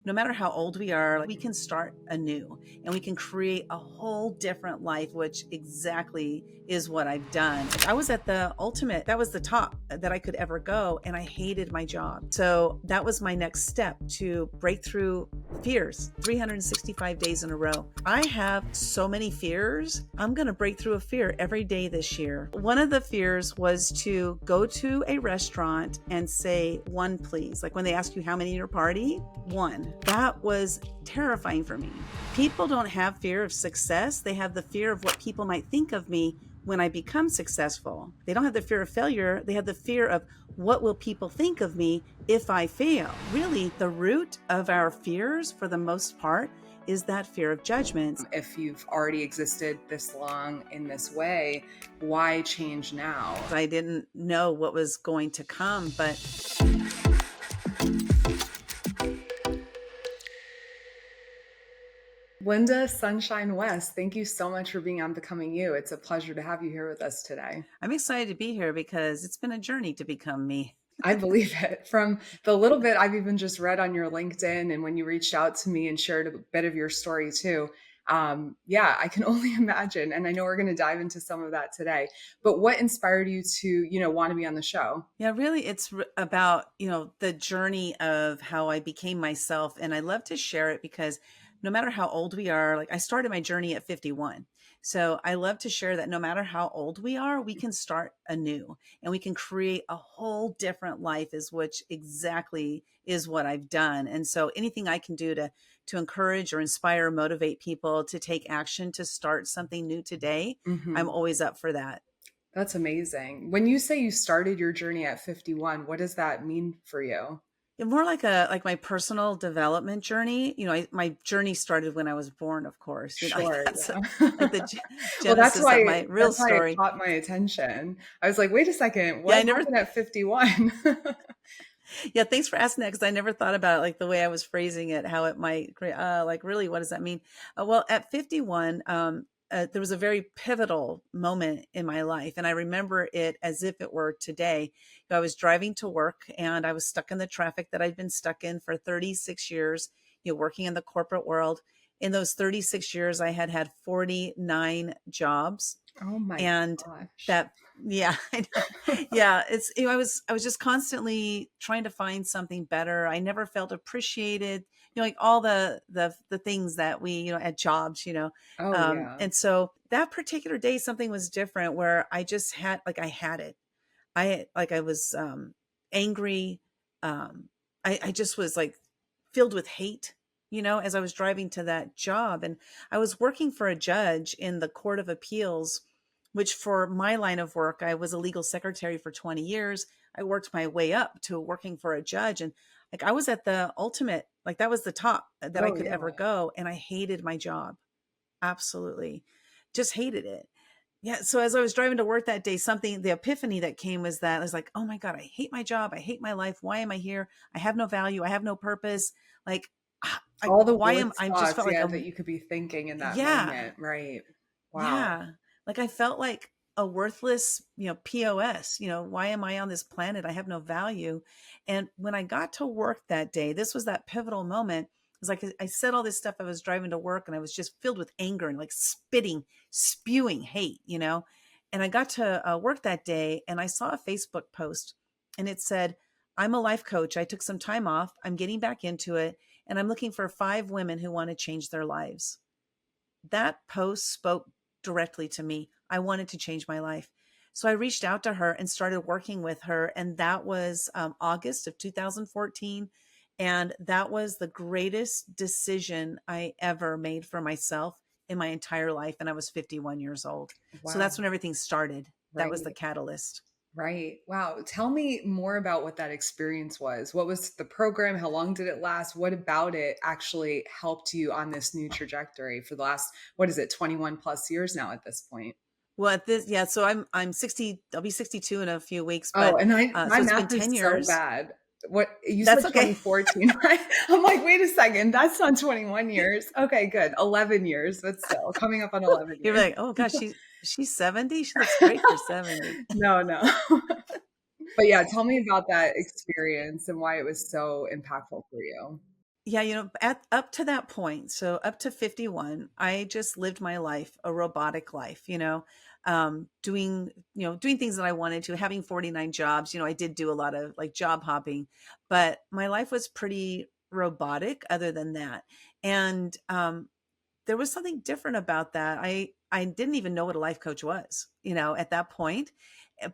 No matter how old we are, we can start anew and we can create a whole different life, which exactly is what I've done. I was at the ultimate, that was the top that I could ever go, and I hated my job. So that was my next step to break through fears 365 days in a row. I have so many fears. I'm going to break through a fear every day this year. One of the fears was to go to a restaurant and say one, please. Like when they ask you how many in your party, one. That was terrifying for me. People don't have fear of success. They have the fear of what people might think of me when I become successful. They don't have the fear of failure. They have the fear of what will people think of me if I fail. Really, the root of our fears, for the most part, is that fear of judgment. If you've already existed this long in this way, why change now? I didn't know what was going to come, but Lynda Sunshine West, thank you so much for being on Becoming You. It's a pleasure to have you here with us today. I'm excited to be here because it's been a journey to become me. I believe it. From the little bit I've even just read on your LinkedIn and when you reached out to me and shared a bit of your story too. Yeah, I can only imagine. And I know we're going to dive into some of that today. But what inspired you to, want to be on the show? Yeah, really, it's about, the journey of how I became myself. And I love to share it because no matter how old we are, like I started my journey at 51. So I love to share that no matter how old we are, we can start anew and we can create a whole different life, is which exactly is what I've done. And so anything I can do to encourage or inspire or motivate people to take action to start something new today, I'm Mhm. always up for that. That's amazing. When you say you started your journey at 51, what does that mean for you? Yeah, more like my personal development journey. My journey started when I was born, of course. Like Sure, that's yeah. like the Well, that's genesis of why my real that's why it story. caught my attention. I was like, "Wait a second, Yeah, what happened at 51?" yeah, thanks for asking that because I never thought about it like the way I was phrasing it, how it might create, like really, what does that mean? Well, at 51, there was a very pivotal moment in my life. And I remember it as if it were today. I was driving to work and I was stuck in the traffic that I'd been stuck in for 36 years, working in the corporate world. In those 36 years, I had had 49 jobs. Oh my And gosh. that, yeah, I know. Yeah, it's, I was just constantly trying to find something better. I never felt appreciated, like all the things that we, at jobs, Oh, yeah. and so that particular day, something was different where I just had, like, I had it. I was, angry. I just was like filled with hate, as I was driving to that job. And I was working for a judge in the Court of Appeals, which for my line of work, I was a legal secretary for 20 years. I worked my way up to working for a judge. And like I was at the ultimate, like that was the top that I Oh, could ever yeah. go. And I hated my job. Absolutely. Just hated it. Yeah. So as I was driving to work that day, the epiphany that came was that I was like, oh my God, I hate my job. I hate my life. Why am I here? I have no value. I have no purpose. Like, All the why worst I just thoughts, felt like yeah, that you could be thinking in that yeah, moment, right. Wow. yeah. Like I felt like a worthless, POS, why am I on this planet? I have no value. And when I got to work that day, this was that pivotal moment. It was like I said all this stuff. I was driving to work and I was just filled with anger and like spewing hate, And I got to work that day and I saw a Facebook post and it said, I'm a life coach. I took some time off. I'm getting back into it. And I'm looking for 5 women who want to change their lives. That post spoke directly to me. I wanted to change my life. So I reached out to her and started working with her. And that was August of 2014. And that was the greatest decision I ever made for myself in my entire life. And I was 51 years old. So Wow. that's when everything started. That was the Right. catalyst. Right. Wow. Tell me more about what that experience was. What was the program? How long did it last? What about it actually helped you on this new trajectory for the last, what is it, 21 plus years now at this point? Well, at this, yeah. So I'm 60. I'll be 62 in a few weeks. Oh, But and so my it's been math 10 is so years. bad. What you said That's okay. 2014, right? I'm like, wait a second, that's not 21 years. Okay, good. 11 years, but still coming up on 11 You're years. like, oh gosh, she's 70. She looks great for 70. No, no. But yeah, tell me about that experience and why it was so impactful for you. Yeah, at up to that point, so up to 51, I just lived my life, a robotic life, doing, doing things that I wanted to, having 49 jobs. I did do a lot of like job hopping, but my life was pretty robotic other than that. And there was something different about that. I didn't even know what a life coach was, at that point,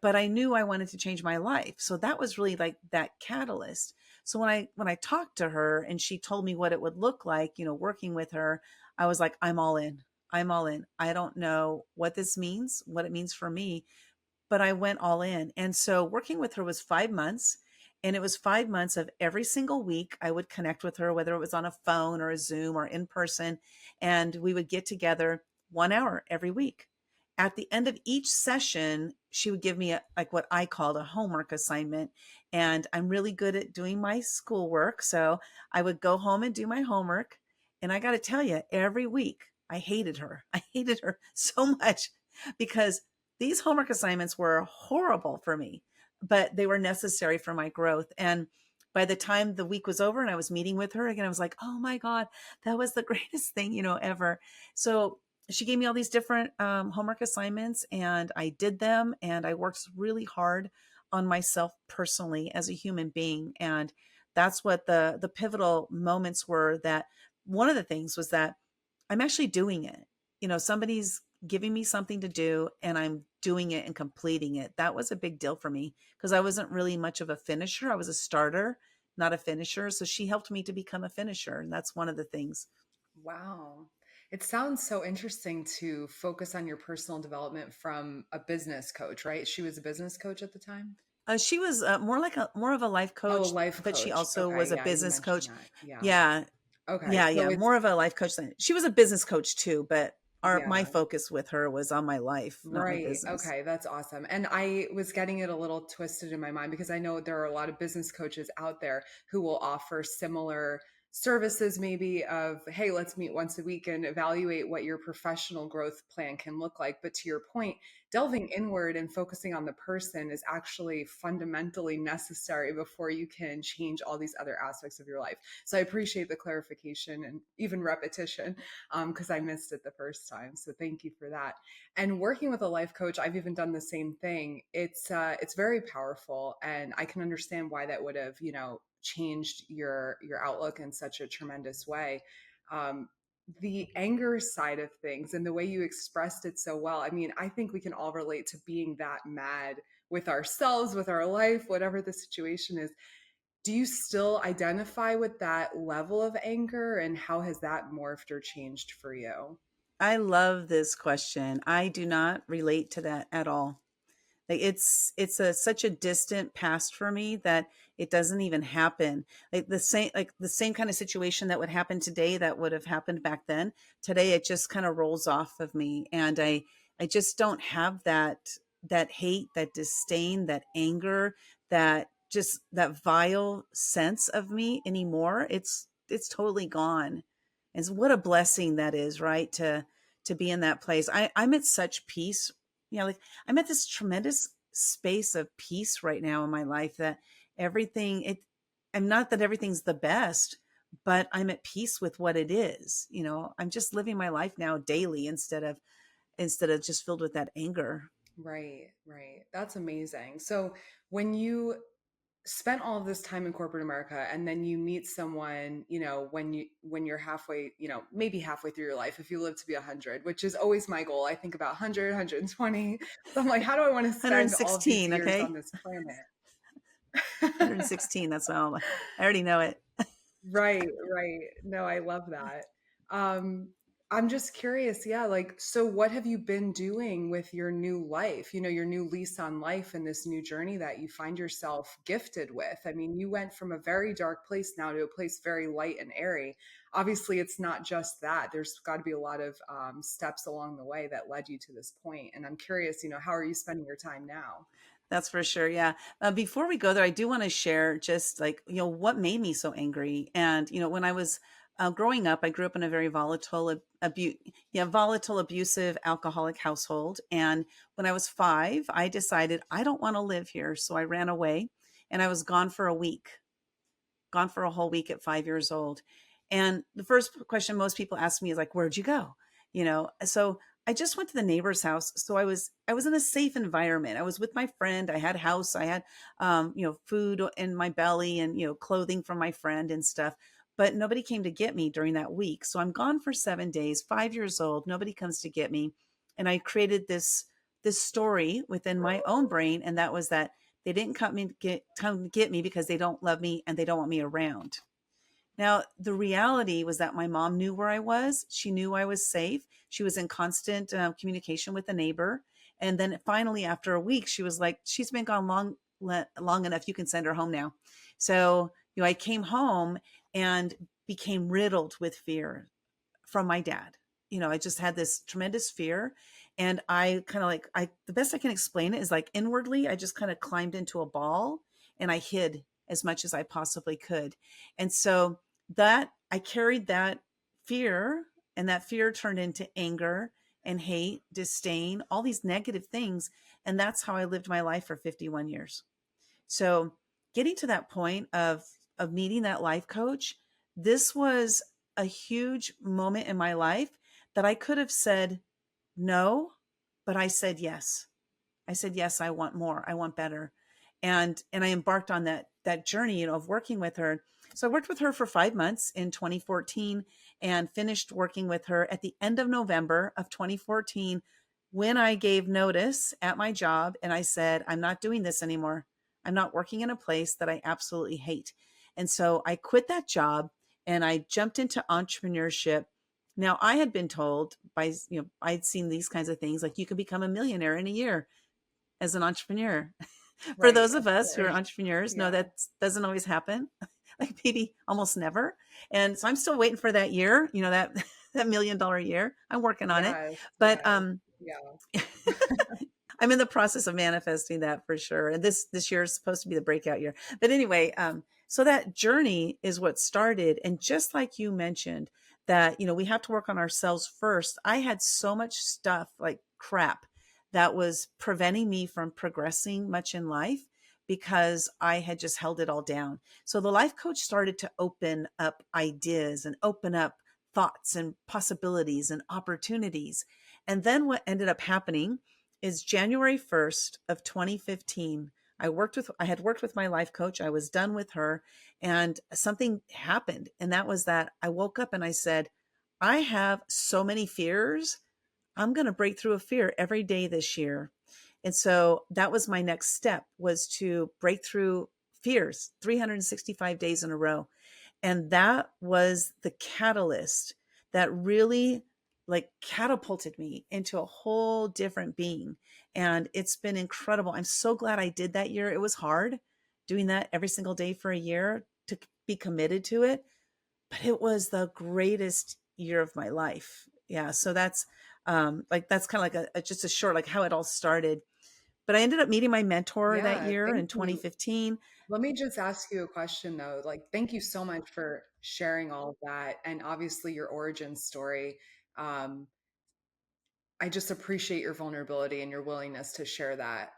but I knew I wanted to change my life. So that was really like that catalyst. So when I talked to her and she told me what it would look like, working with her, I was like, I'm all in. I'm all in. I don't know what this means, what it means for me, but I went all in. And so working with her was 5 months. And it was 5 months of every single week I would connect with her, whether it was on a phone or a Zoom or in person. And we would get together 1 hour every week. At the end of each session, she would give me like what I called a homework assignment. And I'm really good at doing my schoolwork. So I would go home and do my homework. And I got to tell you, every week I hated her. I hated her so much because these homework assignments were horrible for me, but they were necessary for my growth. And by the time the week was over and I was meeting with her again, I was like, oh my God, that was the greatest thing, ever. So she gave me all these different homework assignments and I did them and I worked really hard on myself personally as a human being. And that's what the pivotal moments were. That one of the things was that I'm actually doing it. Somebody's giving me something to do and I'm doing it and completing it. That was a big deal for me because I wasn't really much of a finisher. I was a starter, not a finisher. So she helped me to become a finisher. And that's one of the things. Wow. It sounds so interesting to focus on your personal development from a business coach, right? She was a business coach at the time? She was more of a life Oh, a coach, life but she coach. also Okay. was a Yeah, you business mentioned coach. that. Yeah. Yeah. Okay. Yeah. So Yeah. it's, More of a life coach than she was a business coach too, but my yeah. focus with her was on my life, not my Right. business. Okay. That's awesome. And I was getting it a little twisted in my mind because I know there are a lot of business coaches out there who will offer similar services, maybe of, hey, let's meet once a week and evaluate what your professional growth plan can look like. But to your point, delving inward and focusing on the person is actually fundamentally necessary before you can change all these other aspects of your life. So I appreciate the clarification and even repetition because I missed it the first time. So thank you for that. And working with a life coach, I've even done the same thing. It's very powerful, and I can understand why that would have changed your outlook in such a tremendous way. Um, the anger side of things and the way you expressed it so well. I mean, I think we can all relate to being that mad with ourselves, with our life, whatever the situation is. Do you still identify with that level of anger, and how has that morphed or changed for you? I love this question. I do not relate to that at all. Like it's a such a distant past for me that it doesn't even happen. Like the same kind of situation that would happen today that would have happened back then. Today it just kind of rolls off of me and I just don't have that hate, that disdain, that anger, that just that vile sense of me anymore. It's totally gone. And what a blessing that is, right? To be in that place. I'm at such peace. Like I'm at this tremendous space of peace right now in my life that everything it I'm not that everything's the best, but I'm at peace with what it is. I'm just living my life now daily instead of just filled with that anger. Right, right. That's amazing. So when you spent all of this time in corporate America and then you meet someone, when you're halfway, maybe halfway through your life, if you live to be 100, which is always my goal. I think about 100, 120. So I'm like, how do I want to spend all of these 116, years on okay? this planet? 116, that's all. I already know it. Right, right. No, I love that. Um, I'm just curious, yeah, like, so what have you been doing with your new life, your new lease on life and this new journey that you find yourself gifted with? I mean, you went from a very dark place now to a place very light and airy. Obviously, it's not just that. There's got to be a lot of steps along the way that led you to this point. And I'm curious, how are you spending your time now? That's for sure. Yeah. Before we go there, I do want to share just like, what made me so angry. And, when I was growing up, I grew up in a very volatile, abusive, alcoholic household. And when I was 5, I decided I don't want to live here. So I ran away and I was gone for a week, gone for a whole week at 5 years old. And the first question most people ask me is like, where'd you go? So I just went to the neighbor's house. So I was in a safe environment. I was with my friend. I had house. I had food in my belly and clothing from my friend and stuff. But nobody came to get me during that week. So I'm gone for 7 days, 5 years old. Nobody comes to get me. And I created this story within my own brain, and that was that they didn't come to get me because they don't love me and they don't want me around. Now, the reality was that my mom knew where I was. She knew I was safe. She was in constant communication with a neighbor. And then finally, after a week, she was like, she's been gone long enough. You can send her home now. So, I came home and became riddled with fear from my dad. I just had this tremendous fear. And I kind of the best I can explain it is like inwardly, I just kind of climbed into a ball and I hid as much as I possibly could. And so that I carried that fear, and that fear turned into anger and hate, disdain, all these negative things. And that's how I lived my life for 51 years. So getting to that point of meeting that life coach, this was a huge moment in my life that I could have said no, but I said yes. I said yes, I want more. I want better. And I embarked on that journey, of working with her. So I worked with her for 5 months in 2014 and finished working with her at the end of November of 2014 when I gave notice at my job and I said, I'm not doing this anymore. I'm not working in a place that I absolutely hate. And so I quit that job and I jumped into entrepreneurship. Now I had been told I'd seen these kinds of things like you could become a millionaire in a year as an entrepreneur. For Right, those of of us who are course. entrepreneurs know Yeah. that doesn't always happen, like maybe almost never. And so I'm still waiting for that year, that that $1 million year. I'm working on it. Yes, But yes. Yeah. I'm in the process of manifesting that for sure. And this year is supposed to be the breakout year. But anyway, so that journey is what started. And just like you mentioned, that we have to work on ourselves first. I had so much stuff like crap that was preventing me from progressing much in life because I had just held it all down. So the life coach started to open up ideas and open up thoughts and possibilities and opportunities. And then what ended up happening is January 1st of 2015. I had worked with my life coach. I was done with her and something happened. And that was that I woke up and I said, I have so many fears. I'm going to break through a fear every day this year. And so that was my next step, was to break through fears 365 days in a row. And that was the catalyst that really like catapulted me into a whole different being. And it's been incredible. I'm so glad I did that year. It was hard doing that every single day for a year to be committed to it, but it was the greatest year of my life. Yeah. So that's kind of like just a short, like how it all started. But I ended up meeting my mentor that Yeah, year thank in you. 2015. Let me just ask you a question though. Like, thank you so much for sharing all of that and obviously your origin story. Um, I just appreciate your vulnerability and your willingness to share that.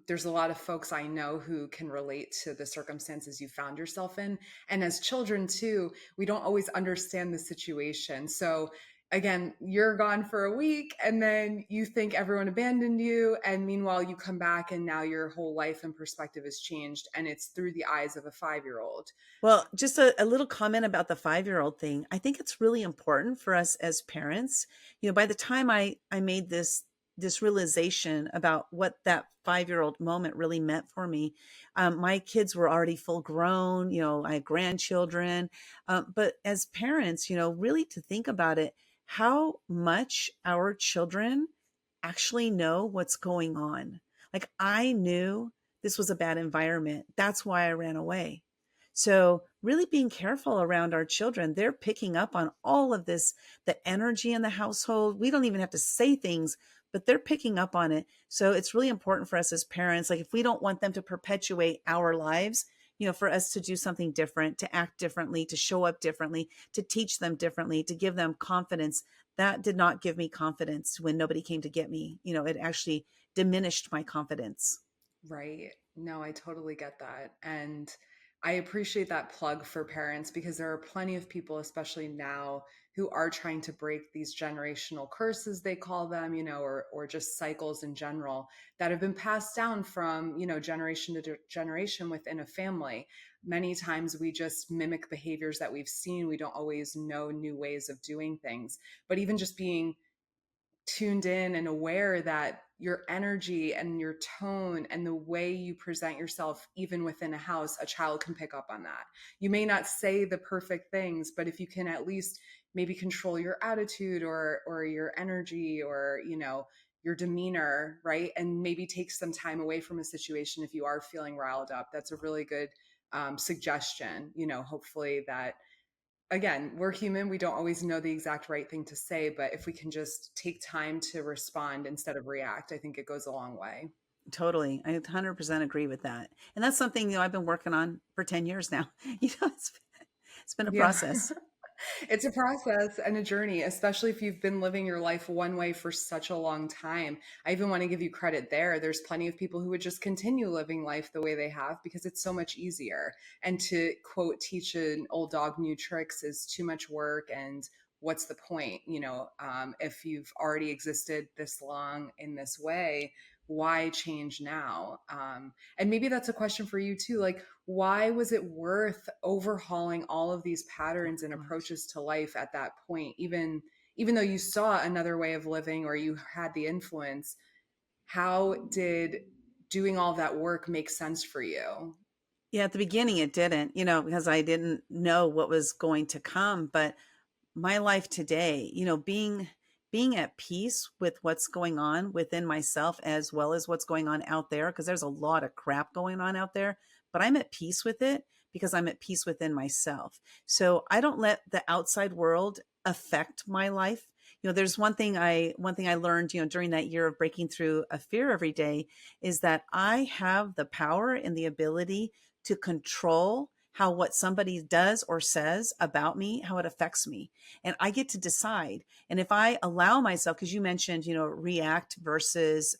There's a lot of folks I know who can relate to the circumstances you found yourself in. And as children, too, we don't always understand the situation. So, again, you're gone for a week and then you think everyone abandoned you. And meanwhile, you come back and now your whole life and perspective has changed. And it's through the eyes of a 5-year-old. Well, just a little comment about the 5-year-old thing. I think it's really important for us as parents. By the time I made this realization about what that 5-year-old moment really meant for me, my kids were already full grown. I had grandchildren. But as parents, really to think about it, how much our children actually know what's going on. Like I knew this was a bad environment. That's why I ran away. So, really being careful around our children, they're picking up on all of this, the energy in the household. We don't even have to say things, but they're picking up on it. So, it's really important for us as parents. Like, if we don't want them to perpetuate our lives, for us to do something different, to act differently, to show up differently, to teach them differently, to give them confidence. That did not give me confidence when nobody came to get me. It actually diminished my confidence. Right. No, I totally get that. And I appreciate that plug for parents because there are plenty of people, especially now, who are trying to break these generational curses, they call them, or just cycles in general that have been passed down from, generation to generation within a family. Many times we just mimic behaviors that we've seen. We don't always know new ways of doing things. But even just being tuned in and aware that your energy and your tone and the way you present yourself, even within a house, a child can pick up on that. You may not say the perfect things, but if you can at least maybe control your attitude or your energy or, your demeanor, right? And maybe take some time away from a situation if you are feeling riled up. That's a really good suggestion, hopefully that again, we're human. We don't always know the exact right thing to say, but if we can just take time to respond instead of react, I think it goes a long way. Totally. I 100% agree with that. And that's something, I've been working on for 10 years now. It's been a Yeah. process. It's a process and a journey, especially if you've been living your life one way for such a long time. I even want to give you credit there. There's plenty of people who would just continue living life the way they have because it's so much easier. And to quote, teach an old dog new tricks is too much work. And what's the point? If you've already existed this long in this way, why change now? And maybe that's a question for you too. Like, why was it worth overhauling all of these Oh patterns and gosh. approaches to life at that point, even though you saw another way of living or you had the influence? How did doing all that work make sense for you? Yeah, at the beginning it didn't, because I didn't know what was going to come, but my life today, being at peace with what's going on within myself as well as what's going on out there, because there's a lot of crap going on out there, but I'm at peace with it because I'm at peace within myself. So I don't let the outside world affect my life. There's one thing I learned, during that year of breaking through a fear every day is that I have the power and the ability to control how what somebody does or says about me, how it affects me. And I get to decide. And if I allow myself, because you mentioned, react versus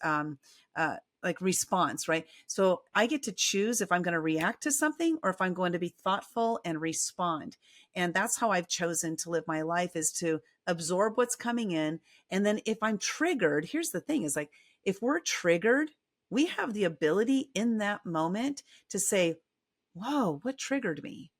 like response, right? So I get to choose if I'm going to react to something or if I'm going to be thoughtful and respond. And that's how I've chosen to live my life, is to absorb what's coming in. And then if I'm triggered, here's the thing, is like, if we're triggered, we have the ability in that moment to say, whoa, what triggered me?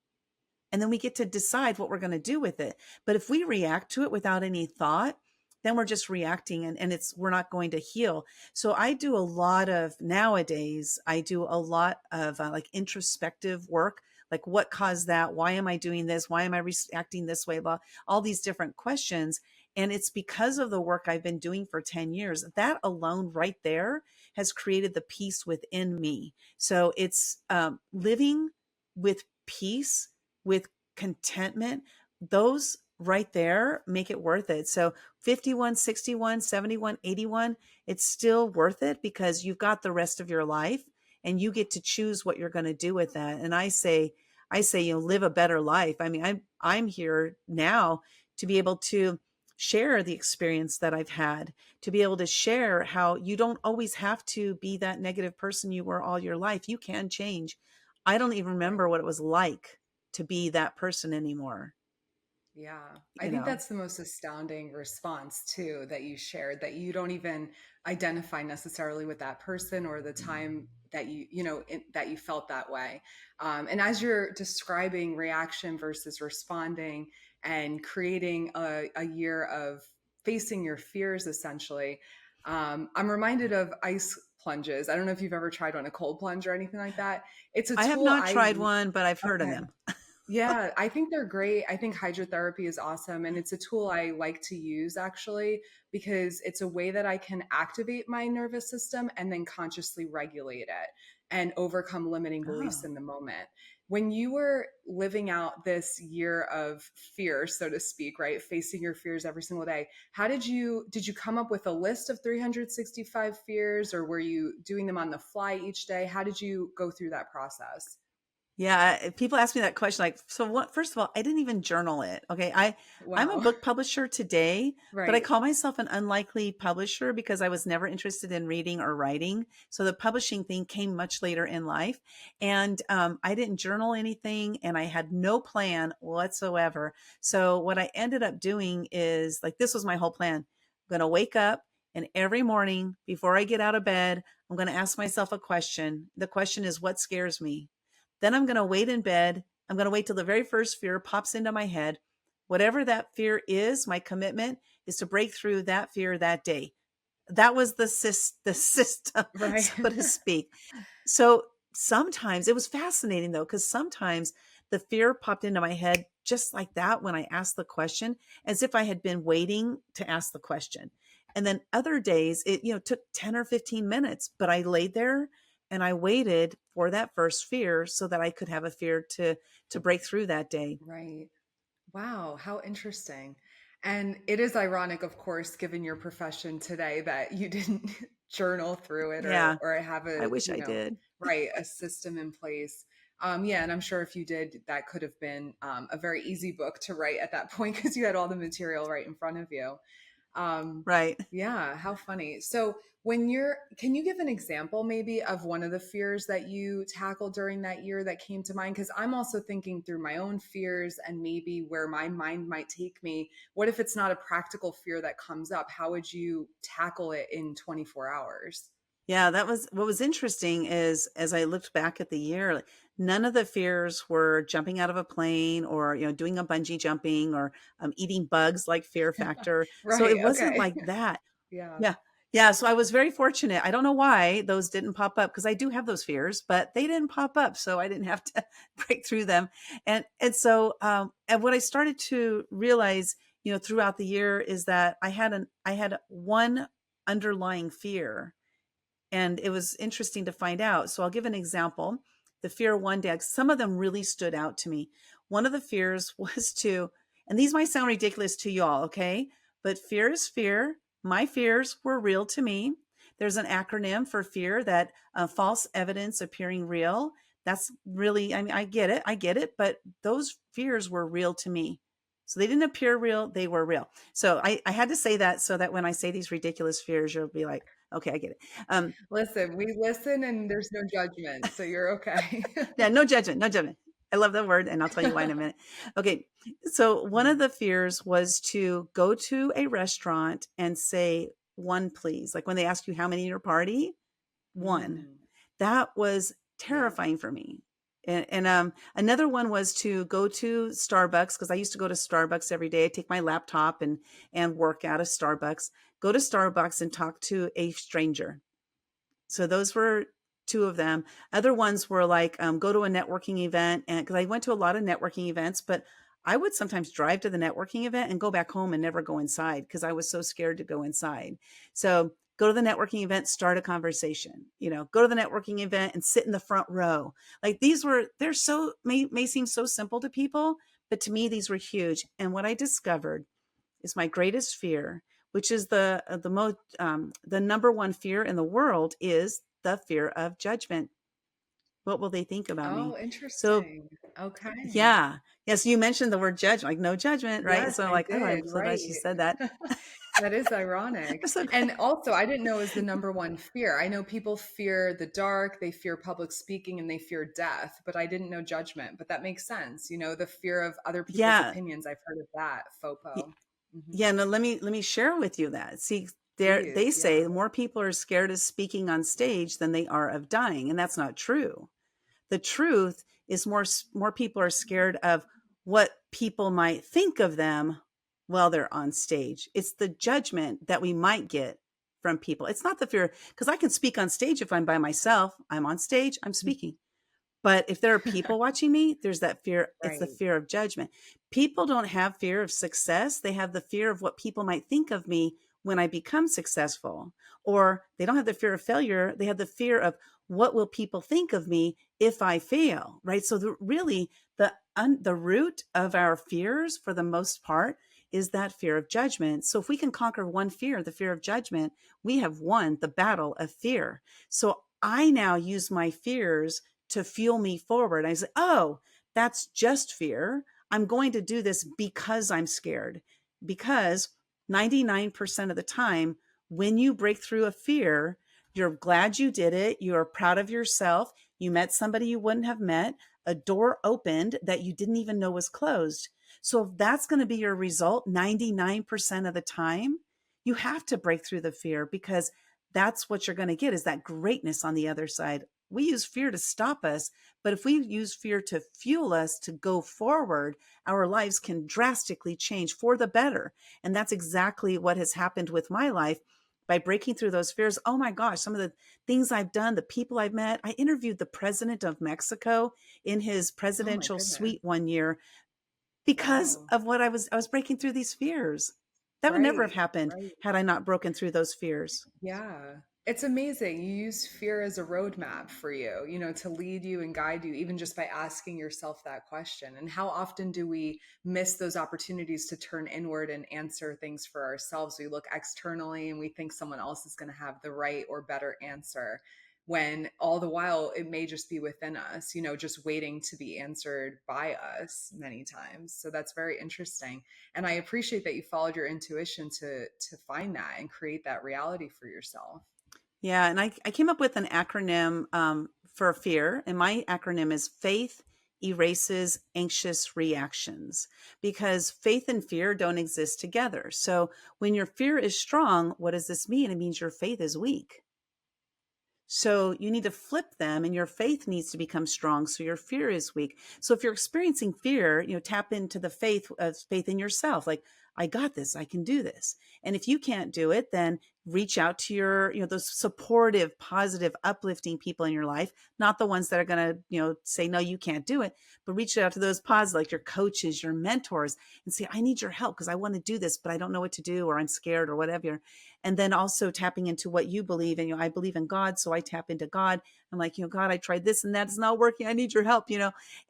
And then we get to decide what we're going to do with it. But if we react to it without any thought, then we're just reacting, and we're not going to heal. So I do a lot of nowadays, I do a lot of like introspective work. Like, what caused that? Why am I doing this? Why am I reacting this way? Blah, all these different questions. And it's because of the work I've been doing for 10 years. That alone right there has created the peace within me. So it's living with peace, with contentment. Those right there make it worth it. So 51, 61, 71, 81, it's still worth it because you've got the rest of your life and you get to choose what you're going to do with that. And I say, live a better life. I mean, I'm here now to be able to share the experience that I've had, to be able to share how you don't always have to be that negative person you were all your life. You can change. I don't even Right. remember what it was like to be that person anymore, Yeah, I you think know? that's the most astounding response too that you shared, that you don't even identify necessarily with that person or the time that that you felt that way. And as you're describing reaction versus responding and creating a year of facing your fears, essentially, I'm reminded of ice plunges. I don't know if you've ever tried on a cold plunge or anything like that. It's a I have tool not I tried one, but I've heard of okay. them. Yeah, I think they're great. I think hydrotherapy is awesome. And it's a tool I like to use actually, because it's a way that I can activate my nervous system and then consciously regulate it and overcome limiting beliefs Oh. in the moment. When you were living out this year of fear, so to speak, right? Facing your fears every single day, how did you come up with a list of 365 fears, or were you doing them on the fly each day? How did you go through that process? Yeah, people ask me that question, like, so what? First of all, I didn't even journal it. Okay, I'm a Wow. book publisher today, but I Right. call myself an unlikely publisher because I was never interested in reading or writing. So the publishing thing came much later in life, and I didn't journal anything, and I had no plan whatsoever. So what I ended up doing is like this was my whole plan. I'm going to wake up, and every morning before I get out of bed, I'm going to ask myself a question. The question is, what scares me? Then I'm going to wait in bed. I'm going to wait till the very first fear pops into my head. Whatever that fear is, my commitment is to break through that fear that day. That was the system, Right. so to speak. So sometimes it was fascinating though, because sometimes the fear popped into my head just like that when I asked the question, as if I had been waiting to ask the question. And then other days it, took 10 or 15 minutes, but I laid there and I waited for that first fear so that I could have a fear to break through that day. Right. Wow, how interesting. And it is ironic, of course, given your profession today, that you didn't journal through it Yeah, or have I a, wish I did. right, a system in place. Yeah, and I'm sure if you did, that could have been a very easy book to write at that point because you had all the material right in front of you. Um, Right. yeah, how funny. So can you give an example maybe of one of the fears that you tackled during that year that came to mind? Because I'm also thinking through my own fears and maybe where my mind might take me. What if it's not a practical fear that comes up? How would you tackle it in 24 hours? Yeah, that was what was interesting is as I looked back at the year, like, none of the fears were jumping out of a plane or, doing a bungee jumping or eating bugs like Fear Factor. So Right. it wasn't Okay. like that. Yeah. Yeah. Yeah. So I was very fortunate. I don't know why those didn't pop up because I do have those fears, but they didn't pop up. So I didn't have to break through them. And so, and what I started to realize, throughout the year is that I had one underlying fear, and it was interesting to find out. So I'll give an example. The fear one day, some of them really stood out to me. One of the fears was to, and these might sound ridiculous to y'all, okay? But fear is fear. My fears were real to me. There's an acronym for fear that false evidence appearing real. That's really, I mean, I get it, but those fears were real to me. So they didn't appear real, they were real. So I had to say that so that when I say these ridiculous fears, you'll be like, okay, I get it. Um, Listen, we listen and there's no judgment. So you're okay. yeah, no judgment, no judgment. I love that word, and I'll tell you why in a minute. Okay, so one of Mm, the fears was to go to a restaurant and say one, please. Like when they ask you how many in your party, one. mm, That was yeah. terrifying for me. And another one was to go to Starbucks because I used to go to Starbucks every day. I take my laptop and work out of Starbucks. Go to Starbucks and talk to a stranger. So those were two of them. Other ones were like go to a networking event, and because I went to a lot of networking events, but I would sometimes drive to the networking event and go back home and never go inside because I was so scared to go inside. So go to the networking event, start a conversation. Go to the networking event and sit in the front row. Like they're so may seem so simple to people, but to me these were huge. And what I discovered is my greatest fear, which is the most the number one fear in the world is the fear of judgment. What will they think about me? Oh, So interesting. Okay. yeah, yes, you mentioned the word judge, like no judgment, right? Yes, So I'm I like, oh, did. I'm so glad Right. she said that. That is ironic. I'm so And glad. also, I didn't know it was the number one fear. I know people fear the dark, they fear public speaking, and they fear death, but I didn't know judgment. But that makes sense. The fear of other people's Yeah, opinions. I've heard of that, y- FOPO. Hmm. yeah. No, let me share with you that. See, they Please. say Yeah. the more people are scared of speaking on stage than they are of dying, and that's not true. The truth is more people are scared of what people might think of them while they're on stage. It's the judgment that we might get from people. It's not the fear, because I can speak on stage if I'm by myself. I'm on stage, I'm speaking. But if there are people watching me, there's that fear. It's the Right. fear of judgment. People don't have fear of success. They have the fear of what people might think of me when I become successful. Or they don't have the fear of failure. They have the fear of what will people think of me if I fail, right? So really the root of our fears for the most part is that fear of judgment. So if we can conquer one fear, the fear of judgment, we have won the battle of fear. So I now use my fears to fuel me forward. I said, oh, that's just fear. I'm going to do this because I'm scared. Because 99% of the time, when you break through a fear, you're glad you did it. You're proud of yourself. You met somebody you wouldn't have met. A door opened that you didn't even know was closed. So if that's going to be your result 99% of the time, you have to break through the fear, because that's what you're going to get, is that greatness on the other side. We use fear to stop us, but if we use fear to fuel us to go forward, our lives can drastically change for the better. And that's exactly what has happened with my life by breaking through those fears. Oh my gosh, some of the things I've done, the people I've met. I interviewed the president of Mexico in his Oh my presidential goodness. suite one year because Wow. of what I was breaking through these fears. That would never have Right. happened Right. had I not broken through those fears. Yeah. It's amazing. You use fear as a roadmap for you, to lead you and guide you, even just by asking yourself that question. And how often do we miss those opportunities to turn inward and answer things for ourselves? We look externally and we think someone else is going to have the right or better answer, when all the while it may just be within us, just waiting to be answered by us many times. So that's very interesting. And I appreciate that you followed your intuition to find that and create that reality for yourself. Yeah, and I came up with an acronym for fear, and my acronym is FAITH erases anxious reactions, because faith and fear don't exist together. So when your fear is strong, what does this mean? It means your faith is weak. So you need to flip them, and your faith needs to become strong. So your fear is weak. So if you're experiencing fear, tap into the faith in yourself. Like, I got this, I can do this. And if you can't do it, then reach out to your, those supportive, positive, uplifting people in your life, not the ones that are going to, say, no, you can't do it, but reach out to those positive, like your coaches, your mentors, and say, I need your help because I want to do this, but I don't know what to do, or I'm scared, or whatever. And then also tapping into what you believe in. I believe in God, so I tap into God. I'm like, God, I tried this and that's not working, I need your help.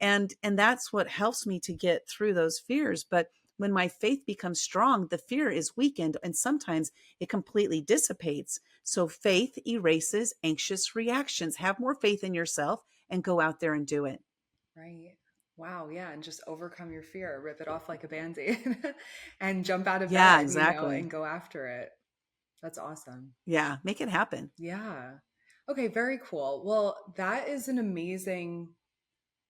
And that's what helps me to get through those fears. But when my faith becomes strong, the fear is weakened, and sometimes it completely dissipates. So faith erases anxious reactions. Have more faith in yourself and go out there and do it. Right. Wow. Yeah. And just overcome your fear, rip it off like a band-aid and jump out of Yeah, bed, exactly. and go after it. That's awesome. Yeah, make it happen. Yeah. Okay. Very cool. Well, that is an amazing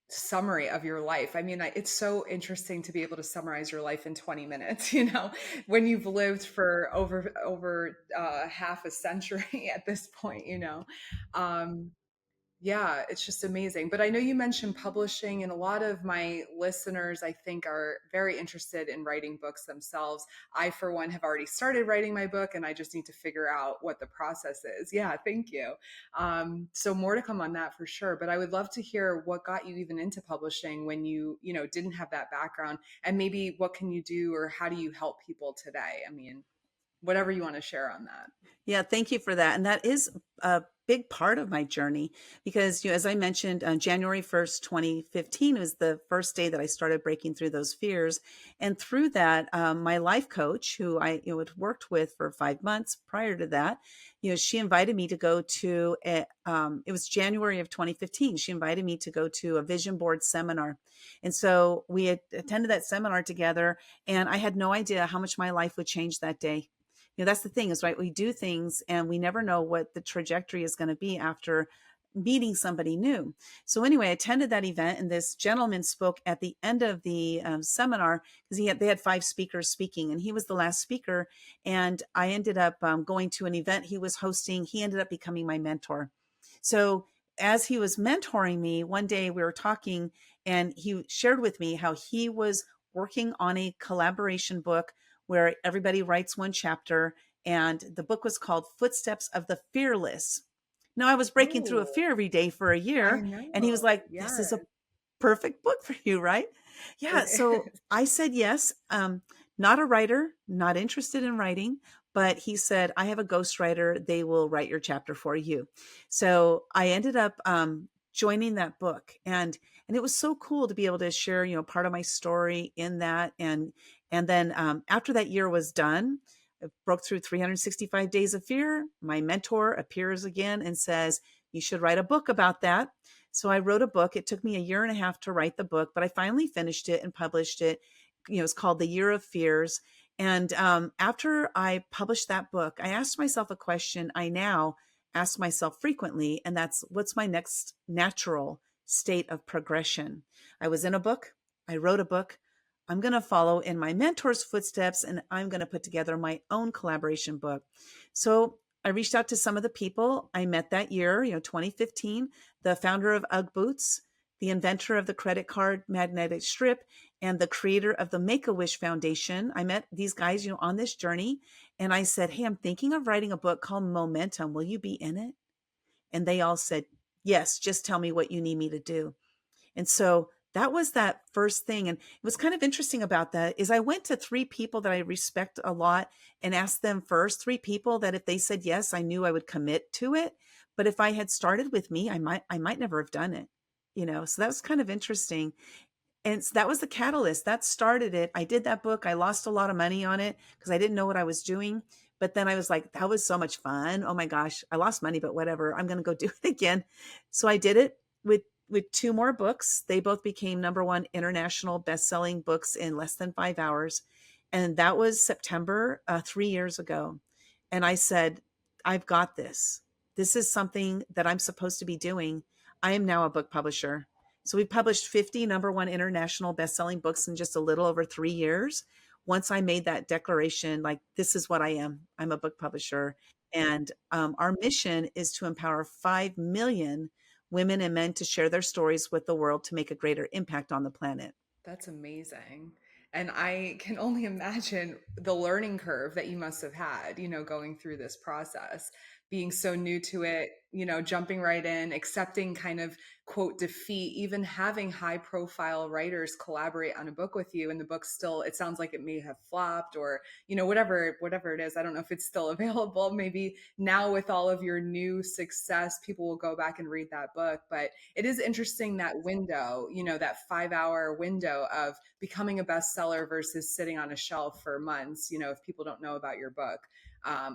summary of your life. I mean, it's so interesting to be able to summarize your life in 20 minutes, when you've lived for over half a century at this point, Um, yeah, it's just amazing. But I know you mentioned publishing, and a lot of my listeners, I think, are very interested in writing books themselves. I, for one, have already started writing my book, and I just need to figure out what the process is. Yeah, thank you. So more to come on that for sure. But I would love to hear what got you even into publishing when you didn't have that background, and maybe what can you do, or how do you help people today? I mean, whatever you want to share on that. Yeah, thank you for that. And that is a big part of my journey because, as I mentioned, January 1st, 2015 was the first day that I started breaking through those fears. And through that, my life coach, who I had worked with for 5 months prior to that, she invited me to go to it was January of 2015. She invited me to go to a vision board seminar. And so we had attended that seminar together, and I had no idea how much my life would change that day. That's the thing is, right, we do things and we never know what the trajectory is going to be after meeting somebody new. So anyway, I attended that event, and this gentleman spoke at the end of the seminar, because they had 5 speakers speaking, and he was the last speaker. And I ended up going to an event he was hosting. He ended up becoming my mentor. So as he was mentoring me, one day we were talking, and he shared with me how he was working on a collaboration book where everybody writes one chapter, and the book was called Footsteps of the Fearless. Now, I was breaking through a Oh, fear every day for a I year, and he was know. like, this Yeah, is a perfect book for you, right? it Yeah. So is. I said yes. Not a writer, not interested in writing, but he said, I have a ghostwriter. They will write your chapter for you. So I ended up joining that book, and it was so cool to be able to share, part of my story in that. And then after that year was done, I broke through 365 days of fear. My mentor appears again and says, you should write a book about that. So I wrote a book. It took me a year and a half to write the book, but I finally finished it and published it. It's called The Year of Fears. And after I published that book, I asked myself a question I now ask myself frequently, and that's, what's my next natural state of progression? I was in a book, I wrote a book. I'm going to follow in my mentor's footsteps, and I'm going to put together my own collaboration book. So I reached out to some of the people I met that year, 2015, the founder of UGG Boots, the inventor of the credit card magnetic strip, and the creator of the Make-A-Wish Foundation. I met these guys, on this journey. And I said, hey, I'm thinking of writing a book called Momentum. Will you be in it? And they all said, yes, just tell me what you need me to do. And so that was that first thing. And it was kind of interesting about that is I went to three people that I respect a lot and asked them first, three people that if they said yes, I knew I would commit to it. But if I had started with me, I might never have done it. So that was kind of interesting. And so that was the catalyst that started it. I did that book. I lost a lot of money on it because I didn't know what I was doing. But then I was like, that was so much fun. Oh my gosh, I lost money, but whatever. I'm going to go do it again. So I did it with two more books. They both became number one international best-selling books in less than 5 hours. And that was September 3 years ago. And I said, I've got this. This is something that I'm supposed to be doing. I am now a book publisher. So we published 50 number one international best-selling books in just a little over 3 years. Once I made that declaration, like, this is what I am. I'm a book publisher. And our mission is to empower 5 million women and men to share their stories with the world to make a greater impact on the planet. That's amazing. And I can only imagine the learning curve that you must have had, going through this process, being so new to it, jumping right in, accepting kind of quote defeat, even having high profile writers collaborate on a book with you. And the book still, it sounds like it may have flopped or, whatever it is. I don't know if it's still available. Maybe now with all of your new success, people will go back and read that book. But it is interesting that window, that 5 hour window of becoming a bestseller versus sitting on a shelf for months, if people don't know about your book.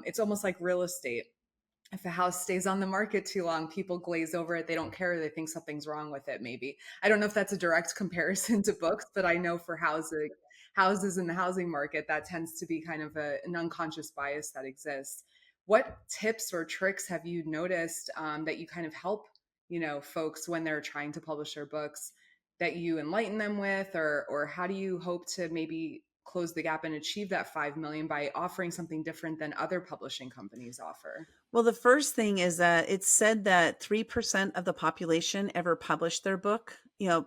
It's almost like real estate. If a house stays on the market too long, people glaze over it. They don't care. They think something's wrong with it, maybe. I don't know if that's a direct comparison to books, but I know for houses in the housing market, that tends to be kind of an unconscious bias that exists. What tips or tricks have you noticed that you kind of help, folks when they're trying to publish their books that you enlighten them with, or how do you hope to maybe close the gap and achieve that 5 million by offering something different than other publishing companies offer? Well, the first thing is that it's said that 3% of the population ever publish their book.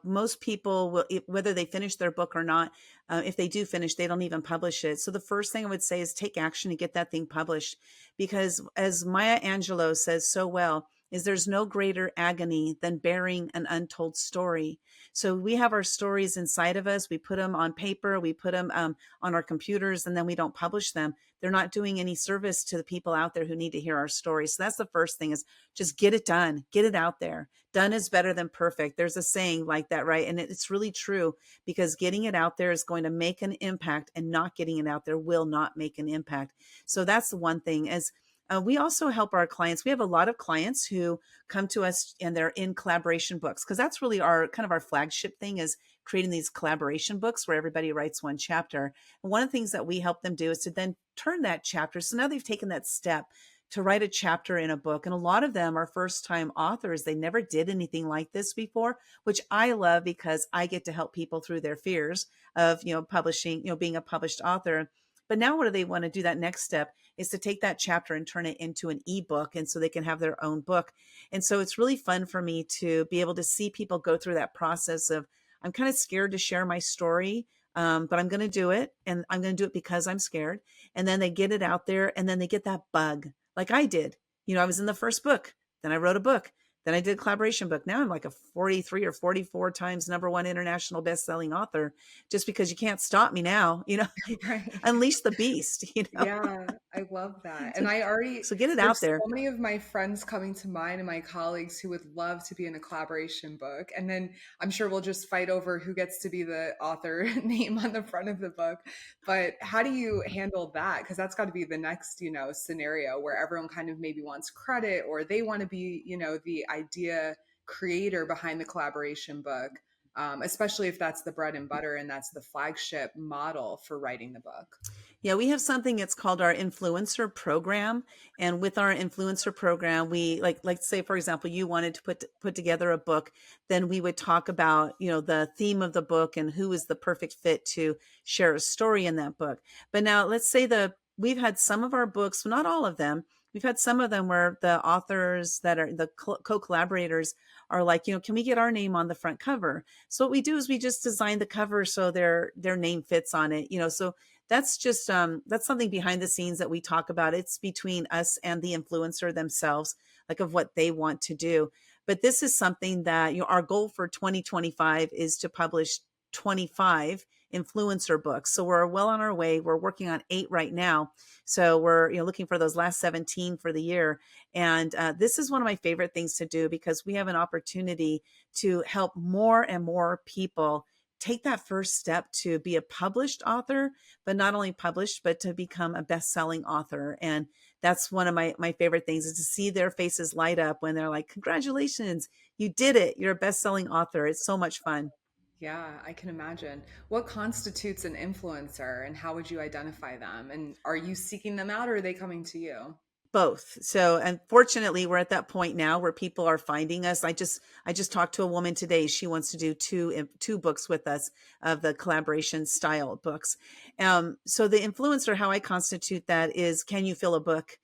Most people will, whether they finish their book or not, if they do finish, they don't even publish it. So the first thing I would say is take action to get that thing published. Because as Maya Angelou says so well, is there's no greater agony than bearing an untold story. So we have our stories inside of us. We put them on paper, we put them on our computers, and then we don't publish them. They're not doing any service to the people out there who need to hear our stories. So that's the first thing, is just get it done, get it out there. Done is better than perfect. There's a saying like that, right? And it's really true, because getting it out there is going to make an impact, and not getting it out there will not make an impact. So that's the one thing. As we also help our clients. We have a lot of clients who come to us and they're in collaboration books, because that's really our kind of our flagship thing, is creating these collaboration books where everybody writes one chapter. And one of the things that we help them do is to then turn that chapter. So now they've taken that step to write a chapter in a book. And a lot of them are first time authors. They never did anything like this before, which I love, because I get to help people through their fears of, publishing, being a published author. But now what do they want to do? That next step is to take that chapter and turn it into an ebook. And so they can have their own book. And so it's really fun for me to be able to see people go through that process of, I'm kind of scared to share my story, but I'm going to do it. And I'm going to do it because I'm scared. And then they get it out there, and then they get that bug like I did. I was in the first book, then I wrote a book, then I did a collaboration book. Now I'm like a 43 or 44 times number one international best-selling author, just because you can't stop me now, Right. unleash the beast. Yeah, I love that. So, And so get it out there's there. so many of my friends coming to mind and my colleagues who would love to be in a collaboration book. And then I'm sure we'll just fight over who gets to be the author name on the front of the book. But how do you handle that? Because that's got to be the next, scenario where everyone kind of maybe wants credit, or they want to be, the idea creator behind the collaboration book, especially if that's the bread and butter and that's the flagship model for writing the book? Yeah, we have something, it's called our influencer program. And with our influencer program, we like say, for example, you wanted to put together a book, then we would talk about, the theme of the book and who is the perfect fit to share a story in that book. But now let's say we've had some of our books, not all of them, we've had some of them where the authors that are the co-collaborators are like, can we get our name on the front cover? So what we do is we just design the cover so their name fits on it, so that's just that's something behind the scenes that we talk about. It's between us and the influencer themselves, like of what they want to do. But this is something that, our goal for 2025 is to publish 25 influencer books. So we're well on our way. We're working on 8 right now. So we're, looking for those last 17 for the year. And this is one of my favorite things to do, because we have an opportunity to help more and more people take that first step to be a published author, but not only published, but to become a best-selling author. And that's one of my favorite things, is to see their faces light up when they're like, congratulations, you did it. You're a best-selling author. It's so much fun. Yeah, I can imagine. What constitutes an influencer and how would you identify them? And are you seeking them out or are they coming to you? Both. So, unfortunately, we're at that point now where people are finding us. I just talked to a woman today. She wants to do two books with us, of the collaboration style books. So the influencer, how I constitute that is, can you fill a book?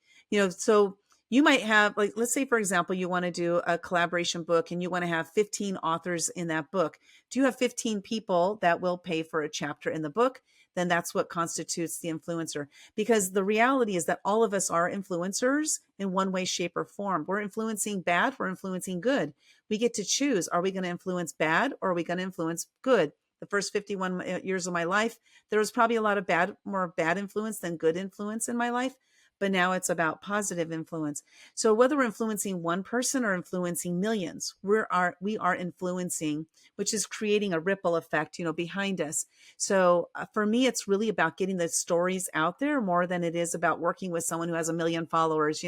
So you might have, like, let's say, for example, you want to do a collaboration book and you want to have 15 authors in that book. Do you have 15 people that will pay for a chapter in the book? Then that's what constitutes the influencer. Because the reality is that all of us are influencers in one way, shape, or form. We're influencing bad, we're influencing good. We get to choose. Are we going to influence bad, or are we going to influence good? The first 51 years of my life, there was probably a lot of more bad influence than good influence in my life. But now it's about positive influence. So whether we're influencing one person or influencing millions, we are influencing, which is creating a ripple effect, behind us. So for me, it's really about getting the stories out there more than it is about working with someone who has a million followers.